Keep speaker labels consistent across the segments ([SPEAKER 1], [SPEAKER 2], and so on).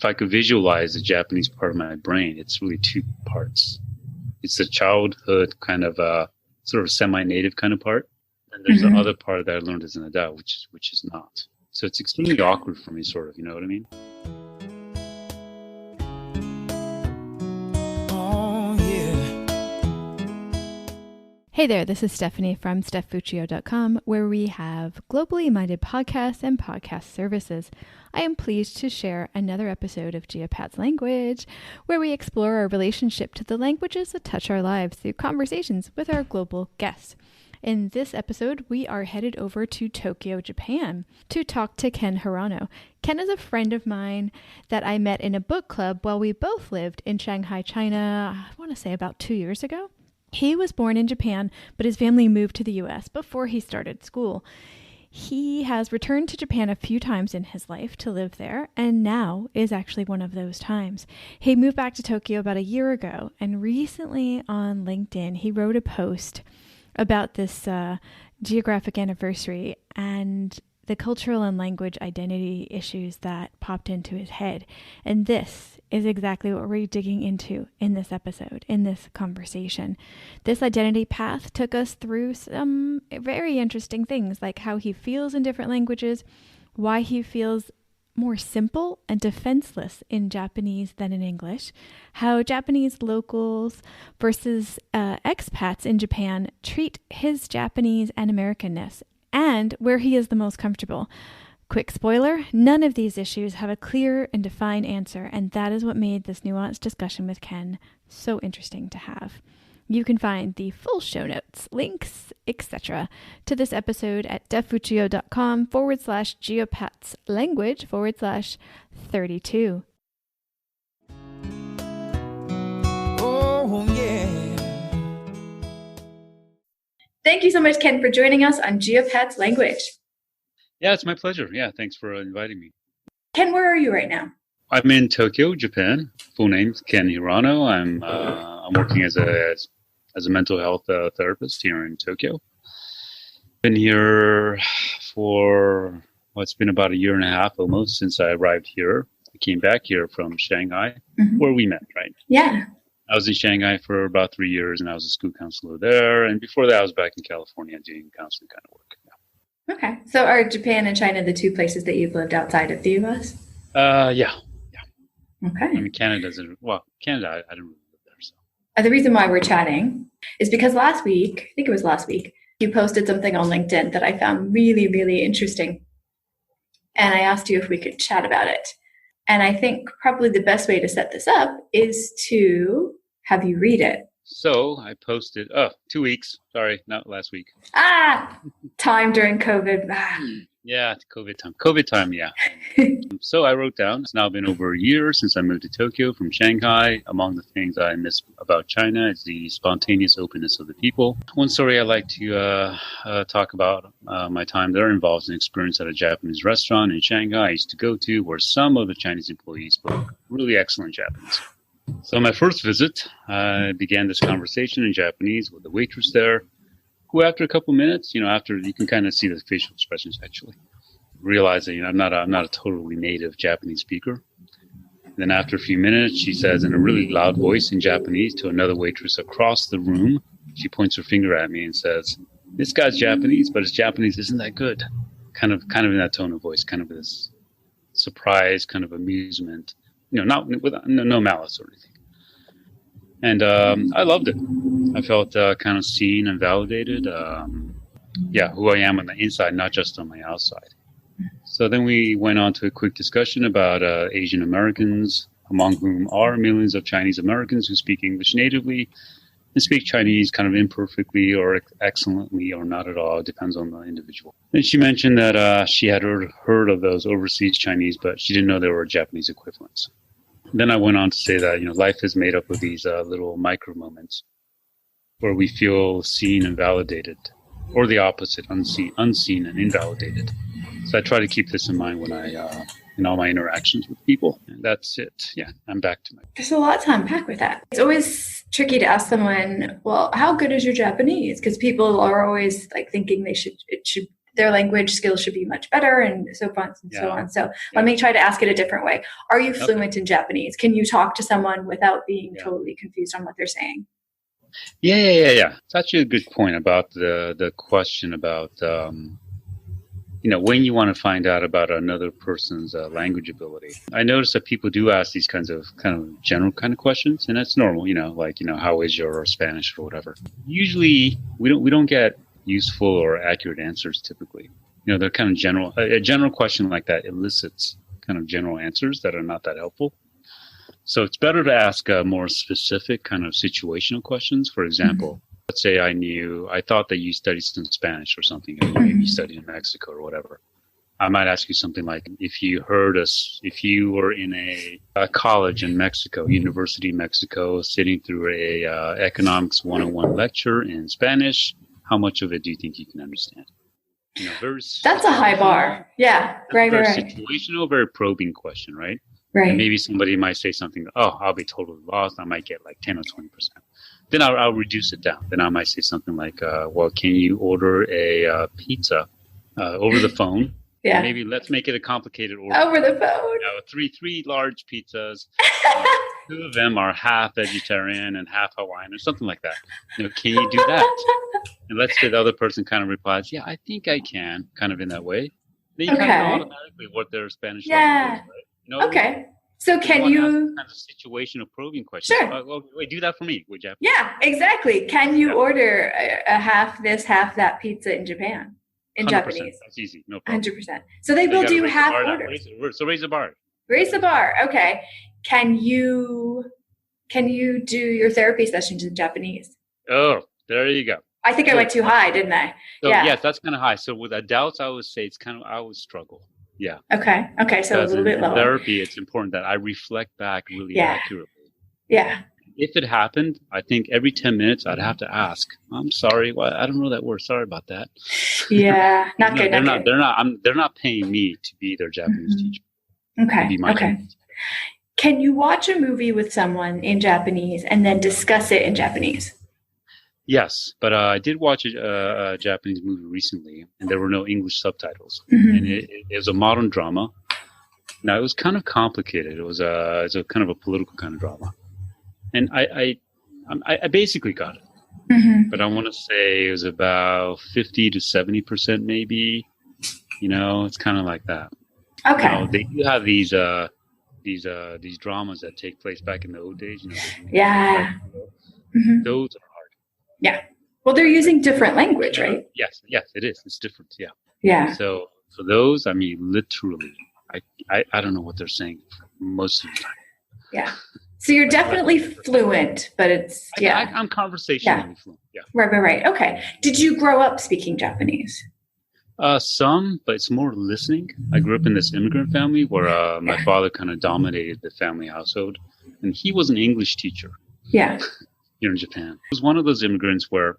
[SPEAKER 1] if I could visualize the Japanese part of my brain, it's really two parts. It's the childhood kind of sort of semi-native kind of part. And there's the other part that I learned as an adult, which is not. So it's extremely awkward for me, sort of, you know what I mean?
[SPEAKER 2] Hey there, this is Stephanie from StephFuccio.com, where we have globally minded podcasts and podcast services. I am pleased to share another episode of Geopat's Language, where we explore our relationship to the languages that touch our lives through conversations with our global guests. In this episode, we are headed over to Tokyo, Japan, to talk to Ken Hirano. Ken is a friend of mine that I met in a book club while we both lived in Shanghai, China, I want to say about 2 years ago. He was born in Japan, but his family moved to the U.S. before he started school. He has returned to Japan a few times in his life to live there, and now is actually one of those times. He moved back to Tokyo about a year ago, and recently on LinkedIn, he wrote a post about this geographic anniversary and the cultural and language identity issues that popped into his head. And this is exactly what we're digging into in this episode, in this conversation. This identity path took us through some very interesting things, like how he feels in different languages, why he feels more simple and defenseless in Japanese than in English, how Japanese locals versus expats in Japan treat his Japanese and Americanness, and where he is the most comfortable. Quick spoiler, none of these issues have a clear and defined answer, and that is what made this nuanced discussion with Ken so interesting to have. You can find the full show notes, links, etc. to this episode at deffuccio.com/geopatslanguage/32.
[SPEAKER 3] Oh, yeah.
[SPEAKER 4] Thank you so much, Ken, for joining us on Geopat's Language.
[SPEAKER 1] Yeah, it's my pleasure. Yeah, thanks for inviting me.
[SPEAKER 4] Ken, where are you right now?
[SPEAKER 1] I'm in Tokyo, Japan. Full name's Ken Hirano. I'm working as a mental health therapist here in Tokyo. Been here for it's been about a year and a half almost since I arrived here. I came back here from Shanghai, where we met, right?
[SPEAKER 4] Yeah.
[SPEAKER 1] I was in Shanghai for about 3 years, and I was a school counselor there. And before that, I was back in California doing counseling kind of work. Yeah.
[SPEAKER 4] Okay. So are Japan and China the two places that you've lived outside of the U.S.?
[SPEAKER 1] Yeah.
[SPEAKER 4] Okay.
[SPEAKER 1] I mean, Canada, I didn't really live there. So.
[SPEAKER 4] The reason why we're chatting is because last week, I think it was last week, you posted something on LinkedIn that I found really, really interesting. And I asked you if we could chat about it. And I think probably the best way to set this up is to have you read it.
[SPEAKER 1] So I posted, 2 weeks. Sorry, not last week.
[SPEAKER 4] Time during COVID.
[SPEAKER 1] Yeah, COVID time, yeah. So I wrote down, it's now been over a year since I moved to Tokyo from Shanghai. Among the things I miss about China is the spontaneous openness of the people. One story I like to talk about my time there involves an experience at a Japanese restaurant in Shanghai I used to go to where some of the Chinese employees spoke really excellent Japanese. So my first visit, I began this conversation in Japanese with the waitress there, who after a couple minutes, after you can kind of see the facial expressions actually, realize that I'm not a totally native Japanese speaker. And then after a few minutes, she says in a really loud voice in Japanese to another waitress across the room, she points her finger at me and says, "This guy's Japanese, but his Japanese isn't that good." Kind of in that tone of voice, kind of this surprise, kind of amusement, not with no malice or anything. And I loved it. I felt kind of seen and validated. Who I am on the inside, not just on my outside. So then we went on to a quick discussion about Asian Americans, among whom are millions of Chinese Americans who speak English natively and speak Chinese kind of imperfectly or excellently or not at all. It depends on the individual. And she mentioned that she had heard of those overseas Chinese, but she didn't know there were Japanese equivalents. Then I went on to say that, life is made up of these little micro moments where we feel seen and validated, or the opposite, unseen and invalidated. So I try to keep this in mind when I, in all my interactions with people. And that's it. Yeah, I'm back to my...
[SPEAKER 4] There's a lot to unpack with that. It's always tricky to ask someone, well, how good is your Japanese? Because people are always like thinking it should their language skills should be much better, and so on and so on. So let me try to ask it a different way. Are you fluent in Japanese? Can you talk to someone without being totally confused on what they're saying?
[SPEAKER 1] Yeah. It's actually a good point about the question about, when you want to find out about another person's language ability. I notice that people do ask these kind of general kind of questions, and that's normal, how is your Spanish or whatever. Usually we don't get useful or accurate answers typically. They're kind of general. A general question like that elicits kind of general answers that are not that helpful. So it's better to ask more specific kind of situational questions. For example, let's say I thought that you studied some Spanish or something, or maybe you studied in Mexico or whatever. I might ask you something like, if you were in a college in Mexico, University of Mexico, sitting through a economics 101 lecture in Spanish, how much of it do you think you can understand?
[SPEAKER 4] That's a high bar. Yeah, right.
[SPEAKER 1] Situational, very probing question, right?
[SPEAKER 4] Right.
[SPEAKER 1] And maybe somebody might say something, I'll be totally lost. I might get like 10 or 20%. Then I'll reduce it down. Then I might say something like, can you order a pizza over the phone?
[SPEAKER 4] Yeah.
[SPEAKER 1] Maybe let's make it a complicated order.
[SPEAKER 4] Over the phone.
[SPEAKER 1] Three large pizzas. Two of them are half vegetarian and half Hawaiian or something like that. Can you do that? And let's say the other person kind of replies, yeah, I think I can, kind of in that way. Then you kind of know automatically what their Spanish language is, right?
[SPEAKER 4] Okay. So can you
[SPEAKER 1] kind of situational probing questions?
[SPEAKER 4] Sure.
[SPEAKER 1] Wait, do that for me, would you?
[SPEAKER 4] Yeah, exactly. Can you order a half this, half that pizza in Japan? In 100%. Japanese.
[SPEAKER 1] That's easy. No problem.
[SPEAKER 4] 100%. So they will do half orders.
[SPEAKER 1] Raise the bar.
[SPEAKER 4] Raise the bar. Okay. Can you do your therapy sessions in Japanese?
[SPEAKER 1] Oh, there you go.
[SPEAKER 4] I think I went too high, didn't I?
[SPEAKER 1] So, yes, that's kind of high. So with adults, I would say I would struggle. Yeah.
[SPEAKER 4] Okay. So a little bit lower.
[SPEAKER 1] In therapy, it's important that I reflect back really accurately.
[SPEAKER 4] Yeah.
[SPEAKER 1] If it happened, I think every 10 minutes I'd have to ask, I'm sorry, I don't know that word. Sorry about that.
[SPEAKER 4] Yeah. Not good.
[SPEAKER 1] They're not paying me to be their Japanese teacher.
[SPEAKER 4] Okay. Can you watch a movie with someone in Japanese and then discuss it in Japanese?
[SPEAKER 1] Yes, but I did watch a Japanese movie recently, and there were no English subtitles. And it was a modern drama. Now, it was kind of complicated. It was a kind of a political kind of drama. And I basically got it. But I want to say it was about 50 to 70% maybe. It's kind of like that.
[SPEAKER 4] Okay.
[SPEAKER 1] They do have these dramas that take place back in the old days.
[SPEAKER 4] Yeah.
[SPEAKER 1] Those are hard.
[SPEAKER 4] Yeah. Well, they're using different language, right?
[SPEAKER 1] Yes, it is. It's different. Yeah.
[SPEAKER 4] Yeah.
[SPEAKER 1] So for those, I mean, literally, I don't know what they're saying most of the time.
[SPEAKER 4] Yeah. So you're definitely fluent, but it's
[SPEAKER 1] I'm conversationally fluent. Yeah.
[SPEAKER 4] Right. Okay. Did you grow up speaking Japanese?
[SPEAKER 1] Some, but it's more listening. I grew up in this immigrant family where my father kind of dominated the family household, and he was an English teacher.
[SPEAKER 4] Yeah.
[SPEAKER 1] Here in Japan, it was one of those immigrants where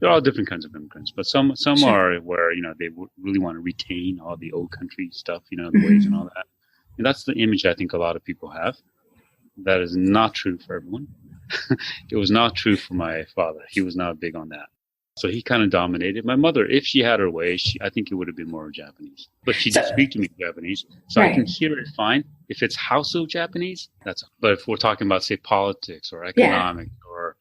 [SPEAKER 1] there are all different kinds of immigrants, but some are where they really want to retain all the old country stuff, the ways and all that. And that's the image I think a lot of people have. That is not true for everyone. It was not true for my father. He was not big on that. So he kind of dominated. My mother, if she had her way, I think it would have been more Japanese. But she did speak to me in Japanese, so I can hear it fine. If it's household Japanese, but if we're talking about, say, politics or economics or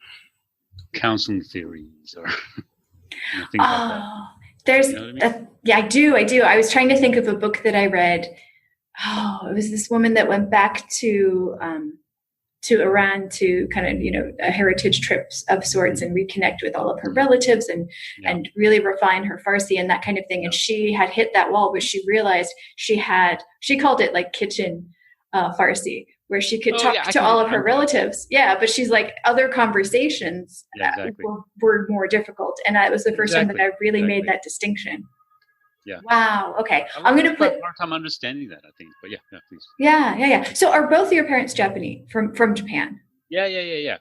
[SPEAKER 1] counseling theories or things like that.
[SPEAKER 4] There's, I do. I was trying to think of a book that I read. It was this woman that went back to Iran to kind of, a heritage trips of sorts and reconnect with all of her relatives and really refine her Farsi and that kind of thing. And she had hit that wall where she realized she called it like kitchen Farsi, where she could talk to all of her relatives. Yeah. But she's like, other conversations were more difficult. And that was the first time that I really made that distinction.
[SPEAKER 1] Yeah.
[SPEAKER 4] Wow. Okay. I'm going to put
[SPEAKER 1] a hard time understanding that, I think. But yeah, please.
[SPEAKER 4] Yeah. So are both of your parents Japanese from Japan?
[SPEAKER 1] Yeah.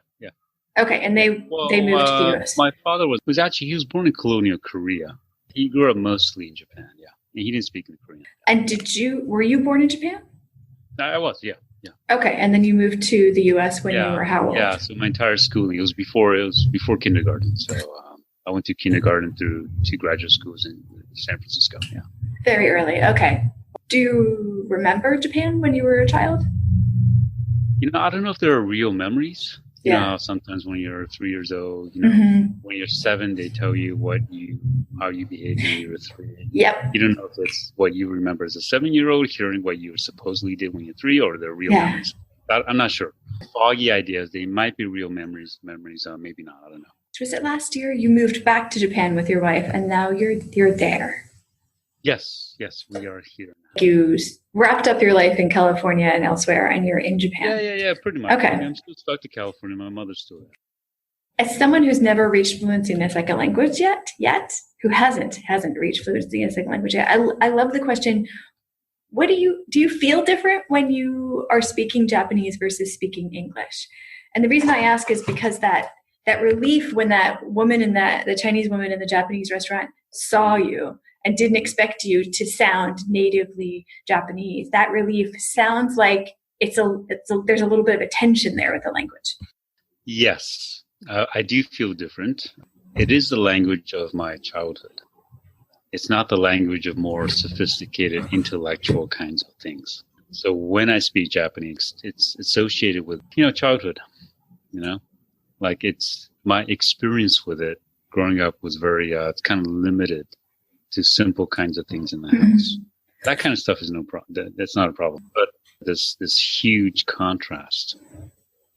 [SPEAKER 4] Okay. And they moved to the US.
[SPEAKER 1] My father he was born in colonial Korea. He grew up mostly in Japan. Yeah. And he didn't speak in Korean.
[SPEAKER 4] And were you born in Japan?
[SPEAKER 1] I was. Yeah.
[SPEAKER 4] Okay. And then you moved to the US when you were how old?
[SPEAKER 1] Yeah. So my entire schooling, it was before kindergarten. So I went to kindergarten through 2 graduate schools in San Francisco. Yeah.
[SPEAKER 4] Very early. Okay. Do you remember Japan when you were a child?
[SPEAKER 1] I don't know if there are real memories. You know how sometimes when you're 3 years old, when you're 7, they tell you how you behaved when you were 3.
[SPEAKER 4] Yep.
[SPEAKER 1] You don't know if it's what you remember as a 7-year-old hearing what you supposedly did when you're 3, or they're real memories. I'm not sure. Foggy ideas. They might be real memories, maybe not. I don't know.
[SPEAKER 4] Was it last year you moved back to Japan with your wife, and now you're there?
[SPEAKER 1] Yes, we are here now.
[SPEAKER 4] You wrapped up your life in California and elsewhere, and you're in Japan.
[SPEAKER 1] Yeah, pretty much.
[SPEAKER 4] Okay.
[SPEAKER 1] I'm still stuck to California. My mother's still there.
[SPEAKER 4] As someone who's never reached fluency in a second language yet, who hasn't reached fluency in a second language yet, I love the question. What do you feel different when you are speaking Japanese versus speaking English? And the reason I ask is because that relief when that woman the Chinese woman in the Japanese restaurant saw you and didn't expect you to sound natively Japanese, that relief sounds like there's a little bit of a tension there with the language.
[SPEAKER 1] Yes, I do feel different. It is the language of my childhood. It's not the language of more sophisticated intellectual kinds of things. So when I speak Japanese, it's associated with, childhood, like it's my experience with it growing up was very, it's kind of limited to simple kinds of things in the house. That kind of stuff is no problem. That's not a problem. But this huge contrast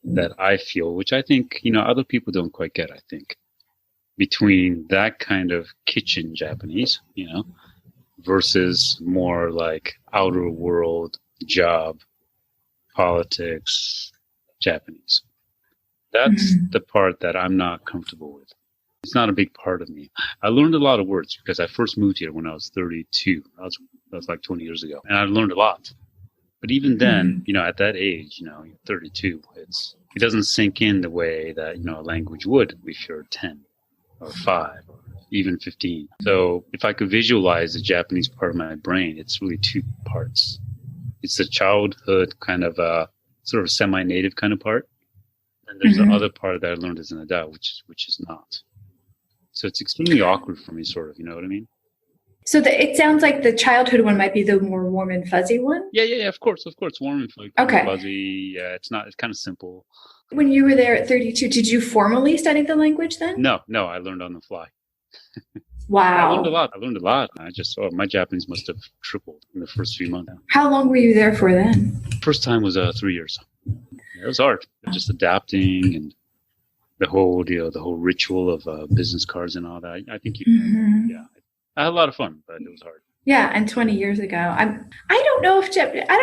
[SPEAKER 1] that I feel, which I think, other people don't quite get, I think, between that kind of kitchen Japanese, versus more like outer world job, politics, Japanese. That's the part that I'm not comfortable with. It's not a big part of me. I learned a lot of words because I first moved here when I was 32. That was like 20 years ago. And I learned a lot. But even then, at that age, you're 32, it doesn't sink in the way that, a language would if you're 10 or 5 or even 15. So if I could visualize the Japanese part of my brain, it's really 2 parts. It's the childhood kind of sort of semi-native kind of part. And there's the other part that I learned as an adult, which is not. So it's extremely awkward for me, sort of, you know what I mean?
[SPEAKER 4] So it sounds like the childhood one might be the more warm and fuzzy one?
[SPEAKER 1] Yeah, of course. Warm and fuzzy. Yeah, it's kind of simple.
[SPEAKER 4] When you were there at 32, did you formally study the language then?
[SPEAKER 1] No, I learned on the fly.
[SPEAKER 4] Wow.
[SPEAKER 1] I learned a lot. I just my Japanese must have tripled in the first few months.
[SPEAKER 4] How long were you there for then?
[SPEAKER 1] First time was 3 years. It was hard. Just adapting and the whole ritual of business cards and all that. I think I had a lot of fun, but it was hard.
[SPEAKER 4] Yeah, and 20 years ago, I don't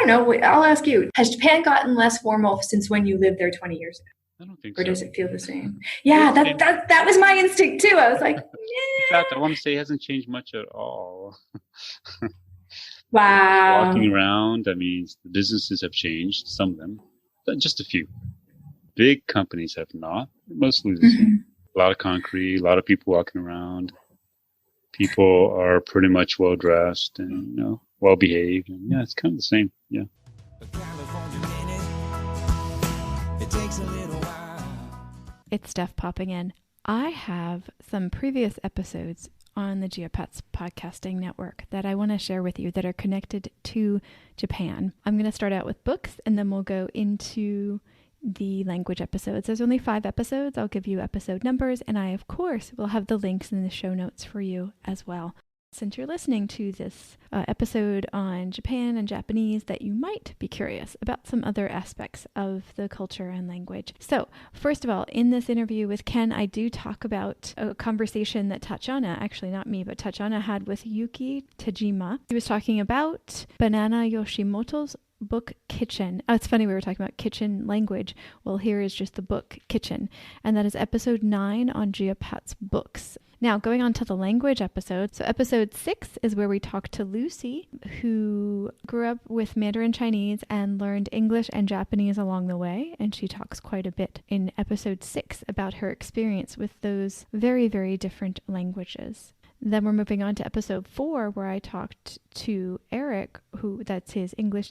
[SPEAKER 4] know. I'll ask you. Has Japan gotten less formal since when you lived there 20 years ago?
[SPEAKER 1] I don't think
[SPEAKER 4] so. Or
[SPEAKER 1] so.
[SPEAKER 4] does it feel the same? Yeah, that was my instinct too. I was like,
[SPEAKER 1] In fact, I want to say it hasn't changed much at all.
[SPEAKER 4] Wow.
[SPEAKER 1] Walking around, I mean, the businesses have changed, some of them, but just a few. Big companies have not, mostly the same. A lot of concrete, a lot of people walking around. People are pretty much well dressed and well behaved, and it's kind of the same. Yeah.
[SPEAKER 2] It's Steph popping in. I have some previous episodes on the Geopats podcasting network that I want to share with you that are connected to Japan. I'm going to start out with books and then we'll go into the language episodes. There's only 5 episodes. I'll give you episode numbers, and I, of course, will have the links in the show notes for you as well. Since you're listening to this episode on Japan and Japanese, that you might be curious about some other aspects of the culture and language. So, first of all, in this interview with Ken, I do talk about a conversation that Tachana, actually not me, but Tachana had with Yuki Tajima. He was talking about Banana Yoshimoto's book Kitchen. Oh, it's funny, we were talking about kitchen language. Well, here is just the book Kitchen, and that is episode 9 on Geopats books. Now, going on to the language episode. So episode 6 is where we talk to Lucy, who grew up with Mandarin Chinese and learned English and Japanese along the way. And she talks quite a bit in episode 6 about her experience with those very, very different languages. Then we're moving on to episode 4, where I talked to Eric, that's his English.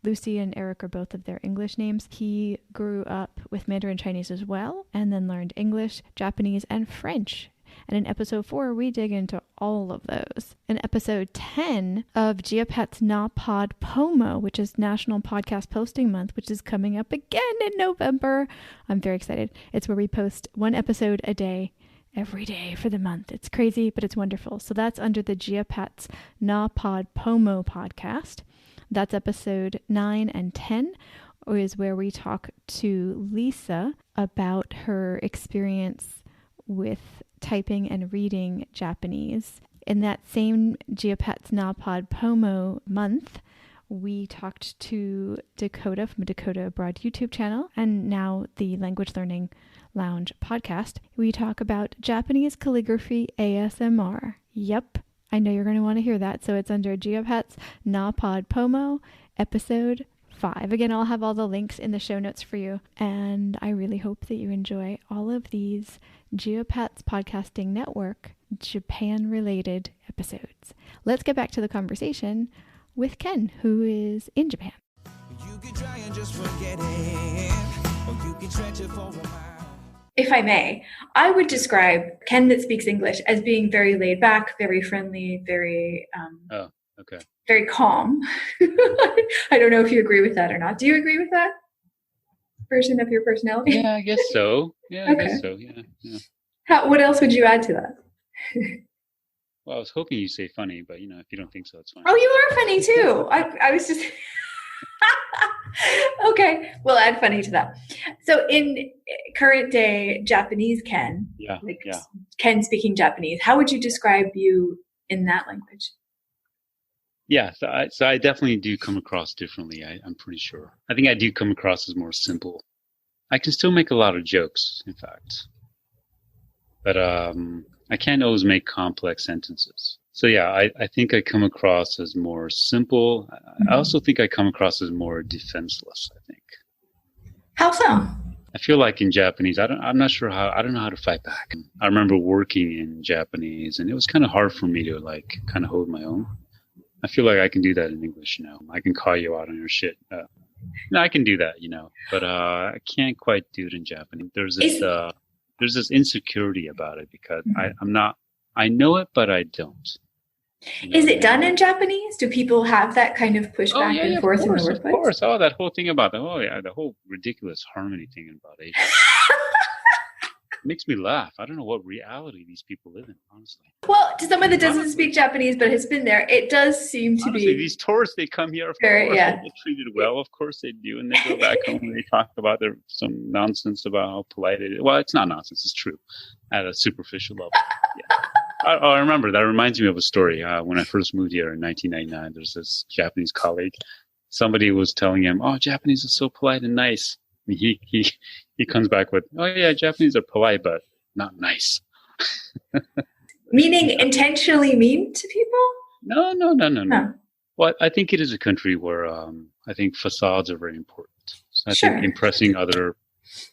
[SPEAKER 2] Lucy and Eric are both of their English names. He grew up with Mandarin Chinese as well, and then learned English, Japanese, and French. And in episode 4, we dig into all of those. In episode 10 of Geopat's NaPod POMO, which is National Podcast Posting Month, which is coming up again in November. I'm very excited. It's where we post one episode a day, every day for the month. It's crazy, but it's wonderful. So that's under the Geopat's NaPod POMO podcast. That's episode 9 and 10, is where we talk to Lisa about her experience with typing and reading Japanese. In that same Geopat's NaPod POMO month, we talked to Dakota from Dakota Abroad YouTube channel and now the Language Learning Lounge podcast. We talk about Japanese calligraphy ASMR. Yep, I know you're going to want to hear that. So it's under Geopat's NaPod POMO episode 5. Again, I'll have all the links in the show notes for you. And I really hope that you enjoy all of these Geopat's Podcasting Network Japan-related episodes. Let's get back to the conversation with Ken, who is in Japan.
[SPEAKER 3] You can try and just forget it, or you can stretch it for a mile.
[SPEAKER 4] If I may, I would describe Ken that speaks English as being very laid back, very friendly, very very calm. I don't know if you agree with that or not. Do you agree with that version of your personality?
[SPEAKER 1] Yeah, I guess so. Yeah, I guess so. Yeah.
[SPEAKER 4] What else would you add to that?
[SPEAKER 1] Well, I was hoping you'd say funny, but if you don't think so, it's fine.
[SPEAKER 4] Oh, you are funny too. I was just okay. We'll add funny to that. So, in current day Japanese Ken, Ken speaking Japanese, how would you describe you in that language?
[SPEAKER 1] Yeah, so I definitely do come across differently. I'm pretty sure. I think I do come across as more simple. I can still make a lot of jokes, in fact, but I can't always make complex sentences. So yeah, I think I come across as more simple. I also think I come across as more defenseless, I think.
[SPEAKER 4] How so?
[SPEAKER 1] I feel like in Japanese, I'm not sure how, I don't know how to fight back. I remember working in Japanese and it was kind of hard for me to kind of hold my own. I feel like I can do that in English, I can call you out on your shit. No, I can do that, but I can't quite do it in Japanese. There's this insecurity about it because I know it, but I don't.
[SPEAKER 4] Is it done in Japanese? Do people have that kind of pushback and forth in the workplace?
[SPEAKER 1] Of course. Oh, that whole thing about the whole ridiculous harmony thing about Asia. Makes me laugh. I don't know what reality these people live in, honestly.
[SPEAKER 4] Well, to someone that doesn't speak Japanese but has been there, it does seem to be.
[SPEAKER 1] These tourists, they come here, of course, they get treated well. Of course they do. And they go back home and they talk about some nonsense about how polite it is. Well, it's not nonsense. It's true at a superficial level. Yeah. I remember. That reminds me of a story. When I first moved here in 1999, there's this Japanese colleague. Somebody was telling him, oh, Japanese is so polite and nice. And he comes back with, oh, yeah, Japanese are polite, but not nice.
[SPEAKER 4] Meaning intentionally mean to people?
[SPEAKER 1] No. Huh. Well, I think it is a country where I think facades are very important. So I think impressing other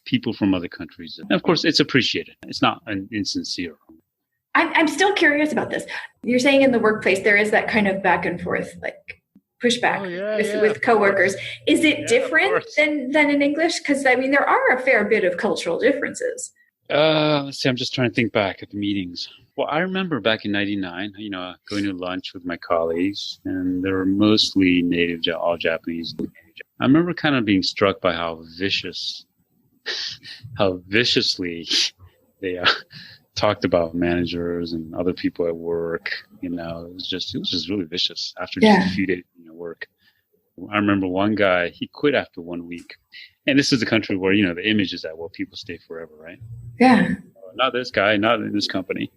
[SPEAKER 1] people from other countries. And of course, it's appreciated. It's not insincere.
[SPEAKER 4] I'm still curious about this. You're saying in the workplace, there is that kind of back and forth, pushback with coworkers. Is it different than in English? Because, there are a fair bit of cultural differences.
[SPEAKER 1] Let's see. I'm just trying to think back at the meetings. Well, I remember back in 99, going to lunch with my colleagues, and they were mostly all Japanese. I remember kind of being struck by how viciously they talked about managers and other people at work. It was just really vicious after just a few days work. I remember one guy, he quit after 1 week. And this is a country where, the image is that, people stay forever, right?
[SPEAKER 4] Yeah.
[SPEAKER 1] Not this guy, not in this company.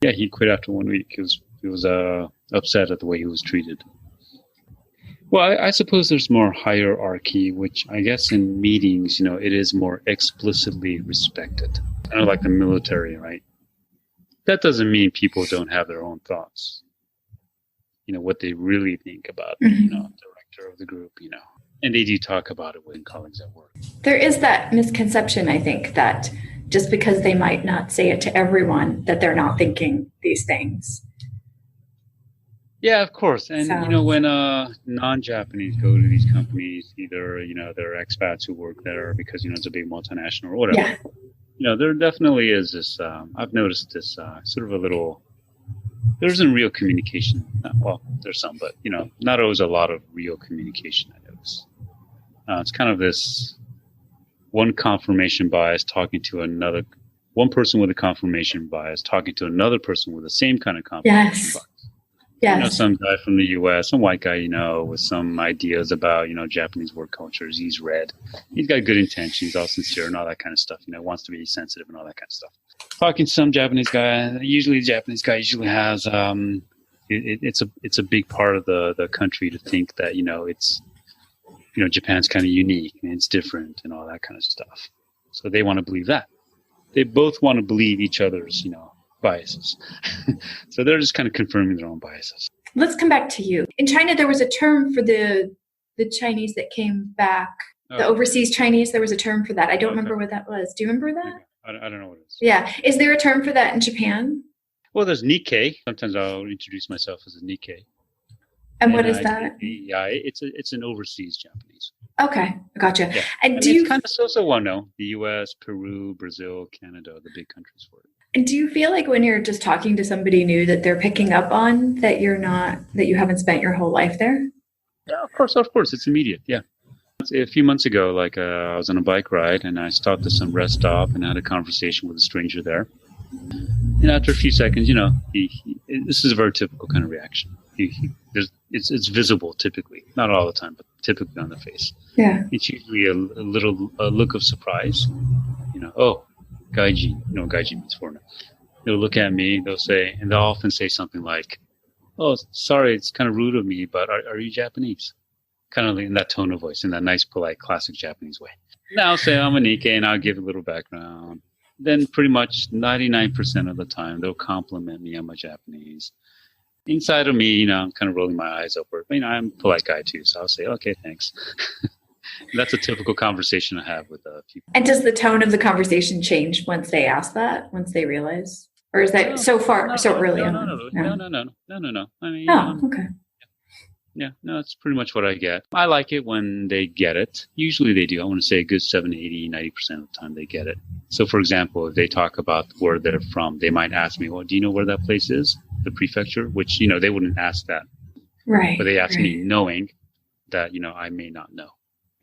[SPEAKER 1] Yeah, he quit after 1 week. He was upset at the way he was treated. Well, I suppose there's more hierarchy, which I guess in meetings, it is more explicitly respected. Kind of like the military, right? That doesn't mean people don't have their own thoughts. What they really think about, director of the group, and they do talk about it with colleagues at work.
[SPEAKER 4] There is that misconception, I think, that just because they might not say it to everyone, that they're not thinking these things.
[SPEAKER 1] Yeah, of course. And, when non-Japanese go to these companies, either, they're expats who work there because, it's a big multinational or whatever. there definitely is this. I've noticed this sort of a little. There isn't real communication. Well, there's some, but not always a lot of real communication. I notice. It's kind of this one confirmation bias talking to another. One person with a confirmation bias talking to another person with the same kind of confirmation
[SPEAKER 4] Yes.
[SPEAKER 1] bias.
[SPEAKER 4] Yes.
[SPEAKER 1] Some guy from the U.S., some white guy, with some ideas about, Japanese work cultures. He's red. He's got good intentions, all sincere and all that kind of stuff. Wants to be sensitive and all that kind of stuff. Talking to some Japanese guy, usually the Japanese guy usually has, it's a big part of the country to think that, it's, Japan's kind of unique and it's different and all that kind of stuff. So they want to believe that. They both want to believe each other's, biases. So they're just kind of confirming their own biases.
[SPEAKER 4] Let's come back to you. In China, there was a term for the Chinese that came back, the overseas Chinese. There was a term for that. I don't remember what that was. Do you remember that?
[SPEAKER 1] I don't know what it is.
[SPEAKER 4] Yeah. Is there a term for that in Japan?
[SPEAKER 1] Well, there's Nikkei. Sometimes I'll introduce myself as a Nikkei.
[SPEAKER 4] And what is that?
[SPEAKER 1] Yeah, it's an overseas Japanese.
[SPEAKER 4] Okay, gotcha.
[SPEAKER 1] Yeah.
[SPEAKER 4] And
[SPEAKER 1] it's kind of so well known. The U.S., Peru, Brazil, Canada, the big countries for it.
[SPEAKER 4] And do you feel like when you're just talking to somebody new that they're picking up on that that you haven't spent your whole life there?
[SPEAKER 1] Yeah, of course. It's immediate. Yeah. A few months ago, I was on a bike ride and I stopped at some rest stop and had a conversation with a stranger there. And after a few seconds, this is a very typical kind of reaction. It's visible typically, not all the time, but typically on the face.
[SPEAKER 4] Yeah.
[SPEAKER 1] It's usually a look of surprise. Oh, gaijin. Gaijin means foreigner. They'll look at me. They'll often say something like, "Oh, sorry, it's kind of rude of me, but are you Japanese?" Kind of in that tone of voice, in that nice, polite, classic Japanese way. And I'll say I'm a Nikkei, and I'll give a little background. Then pretty much 99% of the time, they'll compliment me I'm a Japanese. Inside of me, I'm kind of rolling my eyes upward. But, I'm a polite guy too, so I'll say, okay, thanks. That's a typical conversation I have with people.
[SPEAKER 4] And does the tone of the conversation change once they ask that, once they realize? Or is that so early on?
[SPEAKER 1] No. I mean,
[SPEAKER 4] okay.
[SPEAKER 1] Yeah, no, that's pretty much what I get. I like it when they get it. Usually they do. I want to say a good 70, 80, 90% of the time they get it. So, for example, if they talk about where they're from, they might ask me, well, do you know where that place is? The prefecture? Which, they wouldn't ask that.
[SPEAKER 4] Right.
[SPEAKER 1] But they ask me knowing that, I may not know.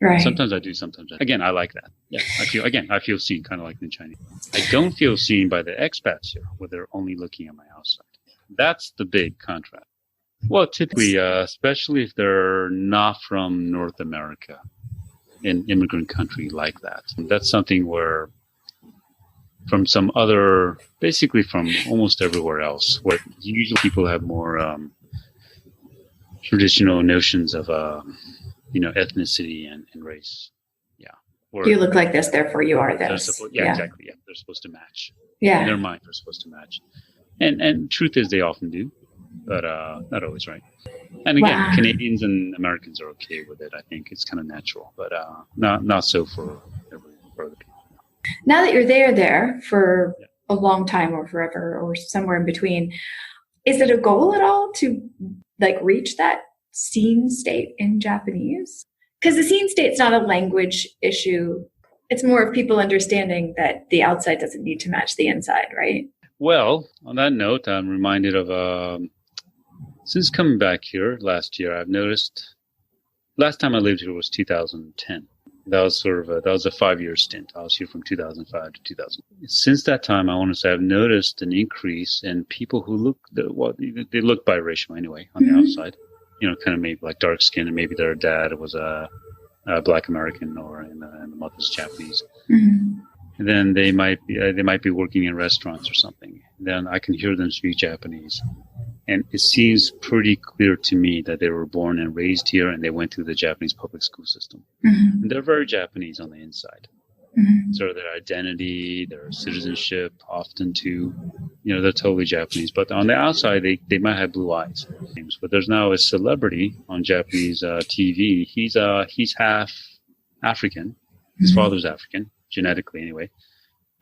[SPEAKER 4] Right.
[SPEAKER 1] Sometimes I do, sometimes again, I like that. Yeah, I feel seen, kind of like in Chinese. I don't feel seen by the expats here, where they're only looking at my outside. That's the big contrast. Well, typically, especially if they're not from North America, an immigrant country like that. That's something where from basically from almost everywhere else, where usually people have more traditional notions of, ethnicity and race. Yeah.
[SPEAKER 4] You look like this, therefore you are this.
[SPEAKER 1] Exactly. Yeah. They're supposed to match.
[SPEAKER 4] Yeah.
[SPEAKER 1] In their mind, they're supposed to match. And truth is, they often do. But not always, right? And again, Canadians and Americans are okay with it. I think it's kind of natural, but not so for other people.
[SPEAKER 4] Now that you're there for a long time or forever or somewhere in between, is it a goal at all to reach that scene state in Japanese? Because the scene state's not a language issue. It's more of people understanding that the outside doesn't need to match the inside, right? Well,
[SPEAKER 1] on that note, I'm reminded of since coming back here last year, I've noticed last time I lived here was 2010. That was a 5-year stint. I was here from 2005 to 2000. Since that time, I want to say I've noticed an increase in people who they look biracial anyway on the outside. Kind of maybe like dark skin, and maybe their dad was a Black American and the mother's Japanese. Mm-hmm. And then they might be working in restaurants or something. Then I can hear them speak Japanese. And it seems pretty clear to me that they were born and raised here and they went through the Japanese public school system. Mm-hmm. And they're very Japanese on the inside. Mm-hmm. So their identity, their citizenship, often too, they're totally Japanese. But on the outside, they might have blue eyes. But there's now a celebrity on Japanese TV. He's half African. His father's African, genetically anyway.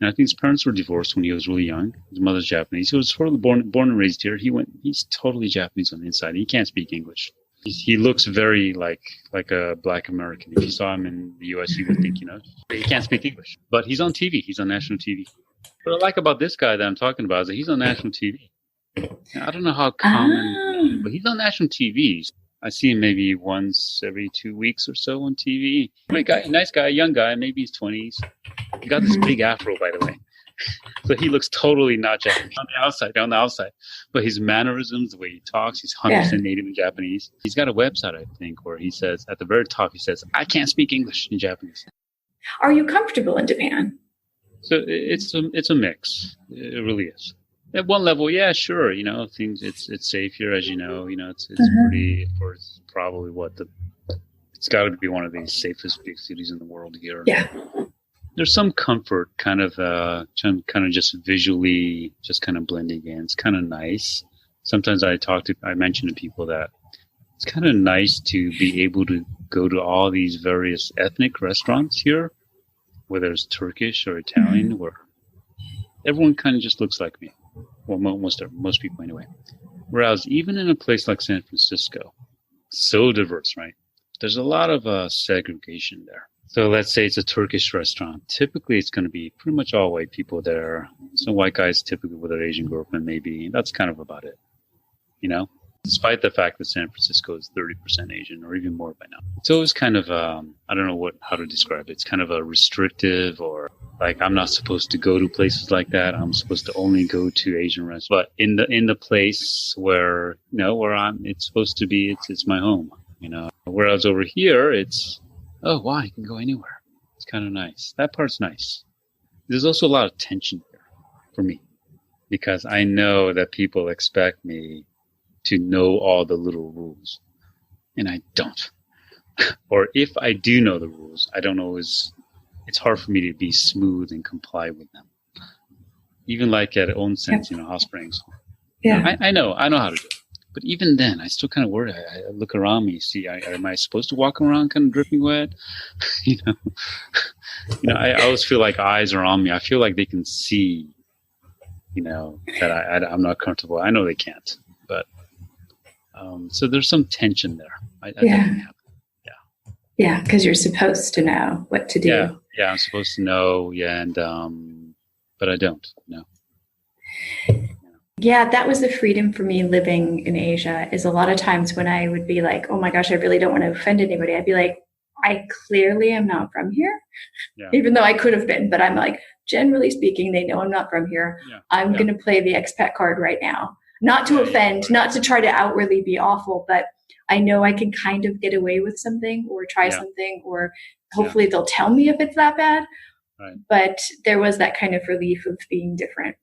[SPEAKER 1] And I think his parents were divorced when he was really young. His mother's Japanese. He was sort of born and raised here. He's totally Japanese on the inside. He can't speak English. He looks very like a black American. If you saw him in the U.S., you would think, he can't speak English. But he's on TV. He's on national TV. What I like about this guy that I'm talking about is that he's on national TV. I don't know how common, but he's on national TV. I see him maybe once every 2 weeks or so on TV. Great guy, nice guy, young guy, maybe he's 20s. He got this big afro, by the way. So he looks totally not Japanese on the outside. But his mannerisms, the way he talks, he's 100% native in Japanese. He's got a website, I think, where he says, at the very top, he says, I can't speak English in Japanese.
[SPEAKER 4] Are you comfortable in Japan?
[SPEAKER 1] So it's a mix. It really is. At one level, yeah, sure. Things it's safe here, as you know. It's pretty. Of course, probably it's got to be one of the safest big cities in the world here.
[SPEAKER 4] Yeah.
[SPEAKER 1] There's some comfort, kind of just visually, just kind of blending in. It's kind of nice. Sometimes I mention to people that it's kind of nice to be able to go to all these various ethnic restaurants here, whether it's Turkish or Italian, where everyone kind of just looks like me. Well, most people anyway. Whereas even in a place like San Francisco, so diverse, right? There's a lot of segregation there. So let's say it's a Turkish restaurant. Typically, it's going to be pretty much all white people there. Some white guys typically with their Asian girlfriend, maybe. That's kind of about it, Despite the fact that San Francisco is 30% Asian or even more by now. It's always kind of, I don't know how to describe it. It's kind of a restrictive, or like I'm not supposed to go to places like that. I'm supposed to only go to Asian restaurants. But in the place where, where it's supposed to be, it's my home, Whereas over here, it's, oh, wow, you can go anywhere. It's kind of nice. That part's nice. There's also a lot of tension here for me because I know that people expect me to know all the little rules, and I don't. Or if I do know the rules, I don't always, it's hard for me to be smooth and comply with them. Even like at Onsen, hot springs.
[SPEAKER 4] Yeah.
[SPEAKER 1] I know how to do it. But even then, I still kind of worry. I look around me, see, am I supposed to walk around kind of dripping wet? I always feel like eyes are on me. I feel like they can see, that I'm not comfortable. I know they can't, but so there's some tension there. I think have.
[SPEAKER 4] Yeah, because you're supposed to know what to do.
[SPEAKER 1] Yeah, I'm supposed to know. Yeah, and but I don't. No.
[SPEAKER 4] Yeah, that was the freedom for me living in Asia. Is a lot of times when I would be like, oh my gosh, I really don't want to offend anybody. I'd be like, I clearly am not from here, even though I could have been. But I'm like, generally speaking, they know I'm not from here. Yeah. I'm going to play the expat card right now. Not to offend, not to try to outwardly be awful, but I know I can kind of get away with something or try something, or hopefully they'll tell me if it's that bad. Right. But there was that kind of relief of being different.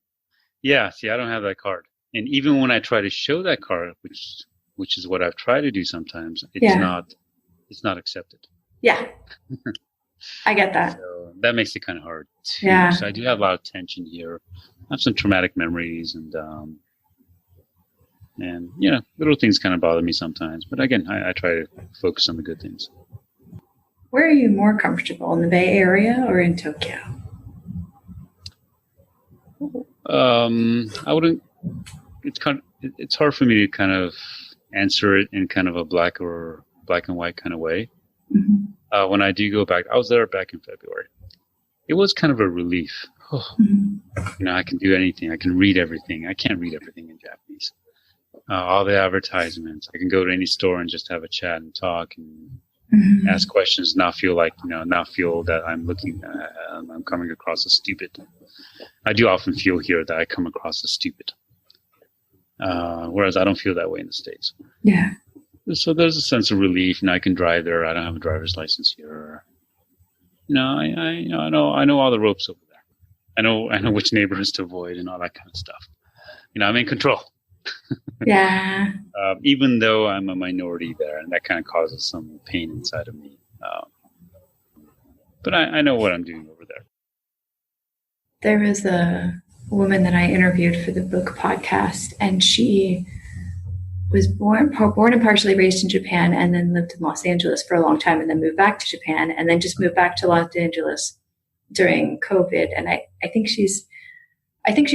[SPEAKER 1] Yeah, see, I don't have that card. And even when I try to show that card, which is what I've tried to do sometimes, it's not accepted.
[SPEAKER 4] Yeah. I get that.
[SPEAKER 1] So that makes it kind of hard too.
[SPEAKER 4] Yeah.
[SPEAKER 1] So I do have a lot of tension here. I have some traumatic memories and little things kind of bother me sometimes. But again, I try to focus on the good things.
[SPEAKER 4] Where are you more comfortable, in the Bay Area or in Tokyo? I wouldn't. It's hard for me to kind of answer it in kind of a black and white kind of way. Mm-hmm. When I do go back, I was there back in February. It was kind of a relief. I can do anything. I can read everything. I can't read everything in Japanese. All the advertisements. I can go to any store and just have a chat and talk and ask questions. Not feel that I'm coming across as stupid. I do often feel here that I come across as stupid. Whereas I don't feel that way in the States. Yeah.
[SPEAKER 1] So there's a sense of relief. I can drive there. I don't have a driver's license here. I know all the ropes over there. I know which neighborhoods to avoid and all that kind of stuff. I'm in control.
[SPEAKER 4] Yeah.
[SPEAKER 1] Even though I'm a minority there, and that kind of causes some pain inside of me. But I know what I'm doing over there.
[SPEAKER 4] There was a woman that I interviewed for the book podcast, and she was born and partially raised in Japan, and then lived in Los Angeles for a long time, and then moved back to Japan, and then just moved back to Los Angeles during COVID. And I think she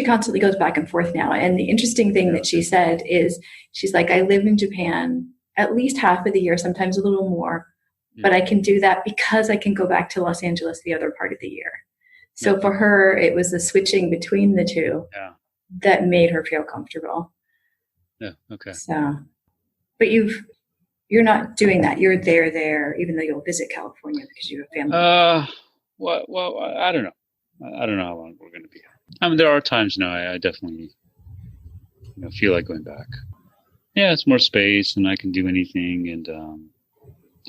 [SPEAKER 4] constantly goes back and forth now. And the interesting thing that she said is, she's like, I live in Japan at least half of the year, sometimes a little more. But I can do that because I can go back to Los Angeles the other part of the year. So for her, it was the switching between the two that made her feel comfortable.
[SPEAKER 1] Yeah. Okay.
[SPEAKER 4] So, but you're not doing that. You're there, even though you'll visit California because you have family.
[SPEAKER 1] Well, I don't know. I don't know how long we're going to be. I mean, there are times, I definitely, feel like going back. Yeah, it's more space, and I can do anything, and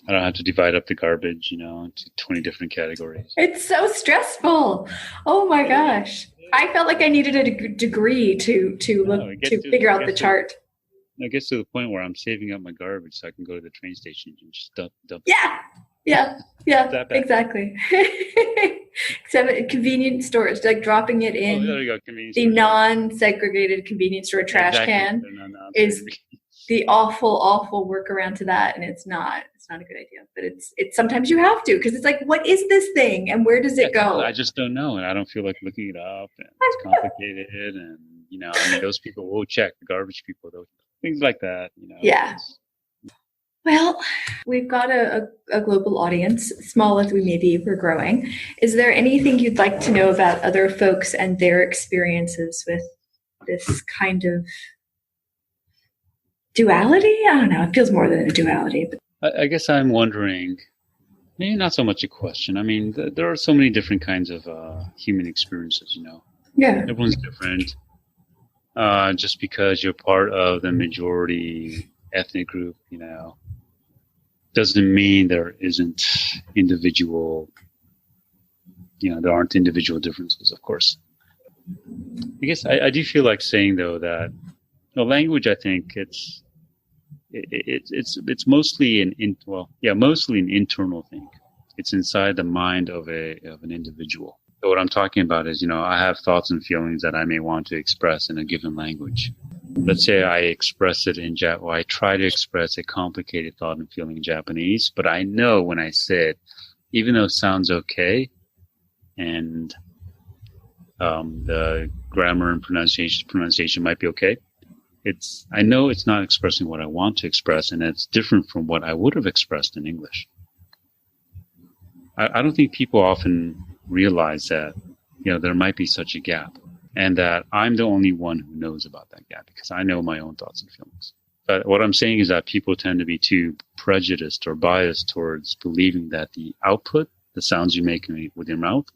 [SPEAKER 1] I don't have to divide up the garbage, into 20 different categories.
[SPEAKER 4] It's so stressful. Oh my gosh. I felt like I needed a degree to figure out the chart.
[SPEAKER 1] It gets to the point where I'm saving up my garbage so I can go to the train station and just dump.
[SPEAKER 4] Yeah, exactly. Except at convenience stores, like dropping it in
[SPEAKER 1] there you go,
[SPEAKER 4] the non-segregated convenience store trash can is the awful workaround to that, and it's not a good idea. But it's sometimes you have to, because it's like, what is this thing and where does it go?
[SPEAKER 1] I just don't know, and I don't feel like looking it up, and it's complicated, and those people will check, the garbage people, those things like that.
[SPEAKER 4] Yeah. Well, we've got a global audience, small as we may be, we're growing. Is there anything you'd like to know about other folks and their experiences with this kind of duality? I don't know. It feels more than a duality. But
[SPEAKER 1] I guess I'm wondering, maybe not so much a question. I mean, there are so many different kinds of human experiences,
[SPEAKER 4] Yeah.
[SPEAKER 1] Everyone's different. Just because you're part of the majority ethnic group, doesn't mean there isn't individual, there aren't individual differences, of course. I guess I do feel like saying, though, that language, I think it's mostly mostly an internal thing. It's inside the mind of an individual. So what I'm talking about is, I have thoughts and feelings that I may want to express in a given language. Let's say I express it in I try to express a complicated thought and feeling in Japanese, but I know when I say it, even though it sounds okay, and the grammar and pronunciation might be okay, I know it's not expressing what I want to express, and it's different from what I would have expressed in English. I don't think people often realize that, there might be such a gap, and that I'm the only one who knows about that gap because I know my own thoughts and feelings. But what I'm saying is that people tend to be too prejudiced or biased towards believing that the output, the sounds you make with your mouth,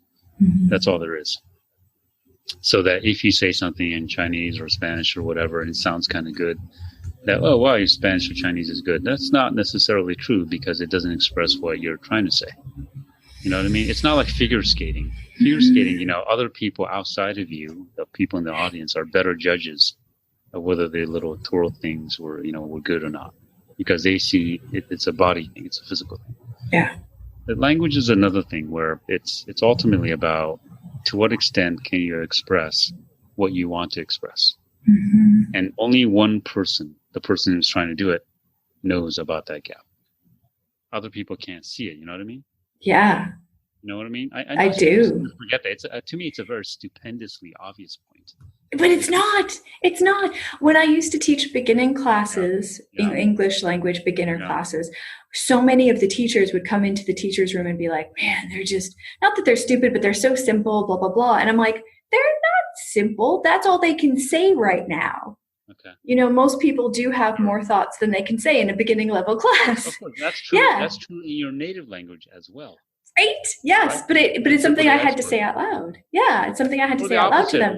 [SPEAKER 1] that's all there is. So that if you say something in Chinese or Spanish or whatever, and it sounds kind of good, that, oh, wow, your Spanish or Chinese is good. That's not necessarily true because it doesn't express what you're trying to say. You know what I mean? It's not like figure skating. Figure skating, other people outside of you, the people in the audience, are better judges of whether the little twirl things were good or not, because they see it's a body thing, it's a physical thing.
[SPEAKER 4] Yeah.
[SPEAKER 1] The language is another thing where it's ultimately about to what extent can you express what you want to express, and only one person, the person who's trying to do it, knows about that gap. Other people can't see it. You know what I mean?
[SPEAKER 4] Yeah.
[SPEAKER 1] You know what I mean?
[SPEAKER 4] I do.
[SPEAKER 1] Forget that. To me, it's a very stupendously obvious point.
[SPEAKER 4] But it's not. It's not. When I used to teach beginning classes, English language beginner classes, so many of the teachers would come into the teacher's room and be like, man, they're just, not that they're stupid, but they're so simple, blah, blah, blah. And I'm like, they're not simple. That's all they can say right now. Okay. Most people do have more thoughts than they can say in a beginning level class.
[SPEAKER 1] Of course, that's true. Yeah. That's true in your native language as well.
[SPEAKER 4] Right? Yes, right? But it's something I had to say out loud. Yeah, it's something I had to say out loud to them.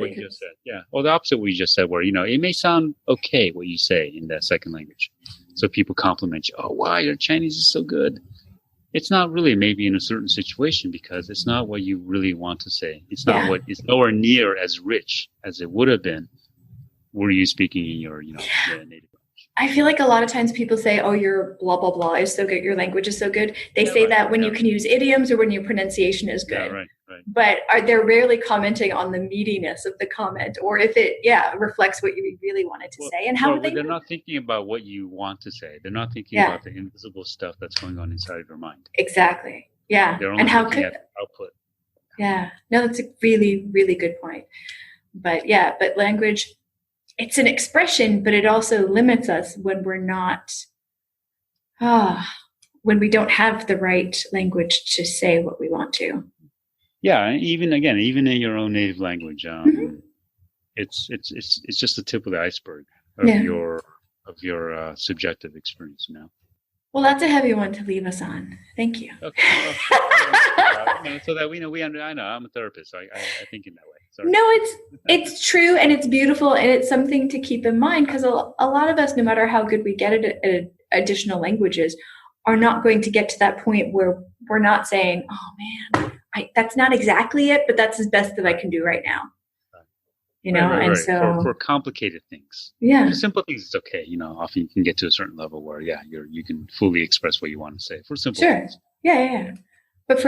[SPEAKER 1] Well, the opposite what you just said, where it may sound okay what you say in that second language, so people compliment you. Oh, wow, your Chinese is so good. It's not really, maybe in a certain situation, because it's not what you really want to say. It's not it's nowhere near as rich as it would have been were you speaking in your native language.
[SPEAKER 4] I feel like a lot of times people say, oh, your blah, blah, blah is so good. Your language is so good. They say that when you can use idioms or when your pronunciation is good.
[SPEAKER 1] Yeah, right.
[SPEAKER 4] But they're rarely commenting on the meatiness of the comment, or if it, reflects what you really wanted to say. And how do they
[SPEAKER 1] they're not thinking about what you want to say. They're not thinking about the invisible stuff that's going on inside of your mind.
[SPEAKER 4] Exactly. Yeah.
[SPEAKER 1] They're only looking at output.
[SPEAKER 4] Yeah. No, that's a really, really good point. But language, it's an expression, but it also limits us when we're not when we don't have the right language to say what we want to.
[SPEAKER 1] Yeah, even in your own native language, it's just the tip of the iceberg of your subjective experience.
[SPEAKER 4] Well, that's a heavy one to leave us on. Thank you.
[SPEAKER 1] Okay. So that we know, I know I'm a therapist. So I think in that way. Sorry.
[SPEAKER 4] No, it's true, and it's beautiful, and it's something to keep in mind, because a lot of us, no matter how good we get at additional languages, are not going to get to that point where we're not saying, "Oh man, that's not exactly it, but that's the best that I can do right now."
[SPEAKER 1] Right.
[SPEAKER 4] So
[SPEAKER 1] for complicated things,
[SPEAKER 4] yeah,
[SPEAKER 1] for simple things, it's okay. Often you can get to a certain level where you can fully express what you want to say. For simple things,
[SPEAKER 4] yeah. But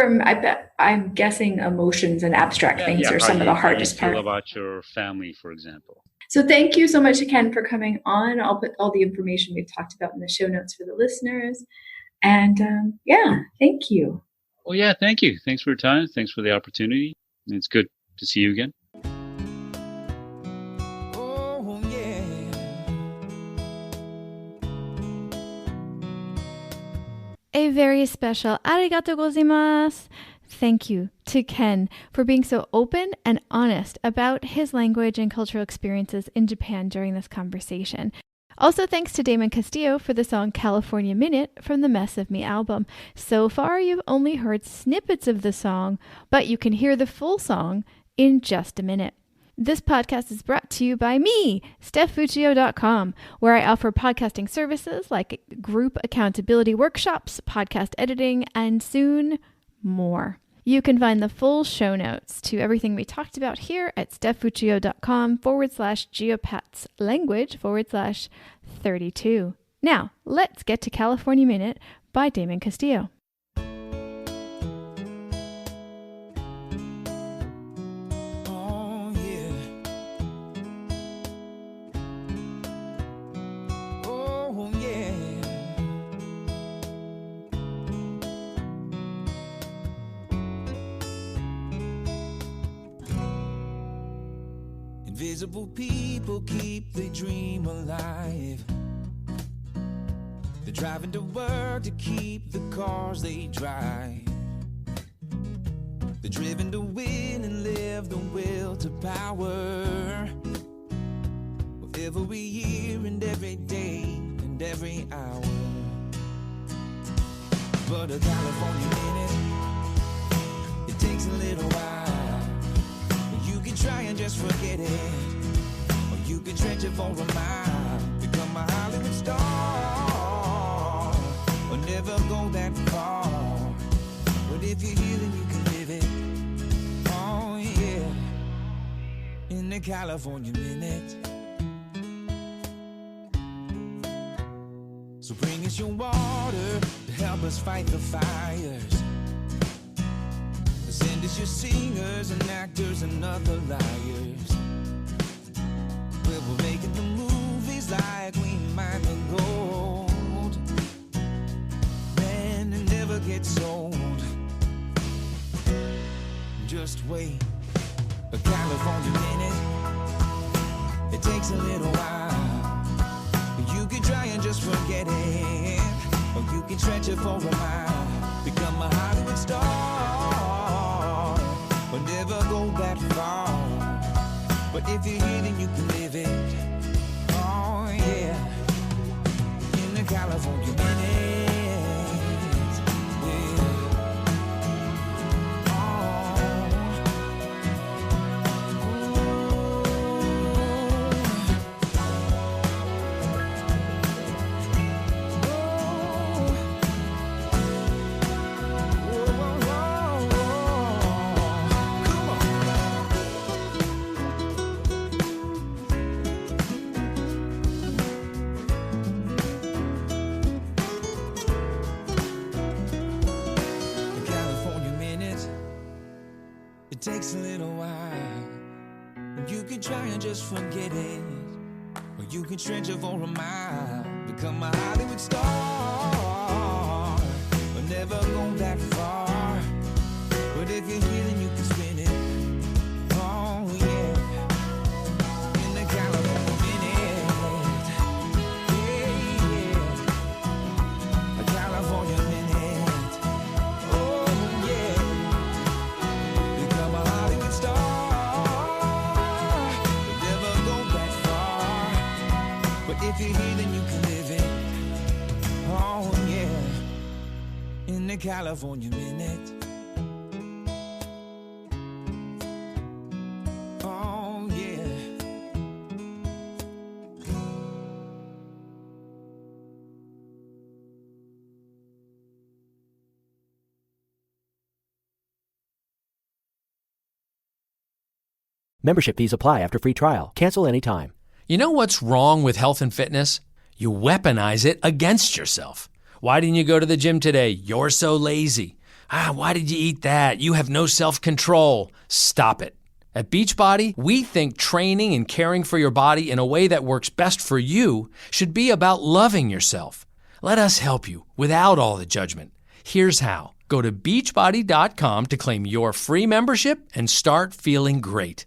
[SPEAKER 4] I'm guessing emotions and abstract things are some of the hardest part.
[SPEAKER 1] Feel about your family, for example.
[SPEAKER 4] So thank you so much, Ken, for coming on. I'll put all the information we've talked about in the show notes for the listeners. And thank you.
[SPEAKER 1] Well, yeah, thank you. Thanks for your time. Thanks for the opportunity. It's good to see you again.
[SPEAKER 2] A very special arigatou gozaimasu. Thank you to Ken for being so open and honest about his language and cultural experiences in Japan during this conversation. Also, thanks to Damon Castillo for the song California Minute from the Mess of Me album. So far, you've only heard snippets of the song, but you can hear the full song in just a minute. This podcast is brought to you by me, StephFuccio.com, where I offer podcasting services like group accountability workshops, podcast editing, and soon more. You can find the full show notes to everything we talked about here at StephFuccio.com/geopatslanguage/32. Now, let's get to California Minute by Damon Castillo.
[SPEAKER 3] Invisible people keep the dream alive. They're driving to work to keep the cars they drive. They're driven to win and live the will to power. Every year and every day and every hour. But a California minute, it takes a little while. You can try and just forget it, or you can stretch it for a mile. Become a Hollywood star, or never go that far. But if you're here, then you can live it. Oh yeah, in the California minute. So bring us your water to help us fight the fires. Send us your singers and actors and other liars. We're making the movies like we mine the gold. Man, it never gets old. Just wait, a California minute, it takes a little while. You can try and just forget it, or you can stretch it for a mile. Become a Hollywood star, or never go that far. But if you're here, then you can live it. Oh yeah, in the California minute. Takes a little while, and you can try and just forget it, or you can stretch it for a mile. Become a Hollywood star, or never go that far. But if you're here, then you can spin it. Oh yeah, in the California minute. Yeah, a California Minute. Oh, yeah.
[SPEAKER 5] Membership fees apply after free trial. Cancel anytime.
[SPEAKER 6] You know what's wrong with health and fitness? You weaponize it against yourself. Why didn't you go to the gym today? You're so lazy. Why did you eat that? You have no self-control. Stop it. At Beachbody, we think training and caring for your body in a way that works best for you should be about loving yourself. Let us help you without all the judgment. Here's how. Go to beachbody.com to claim your free membership and start feeling great.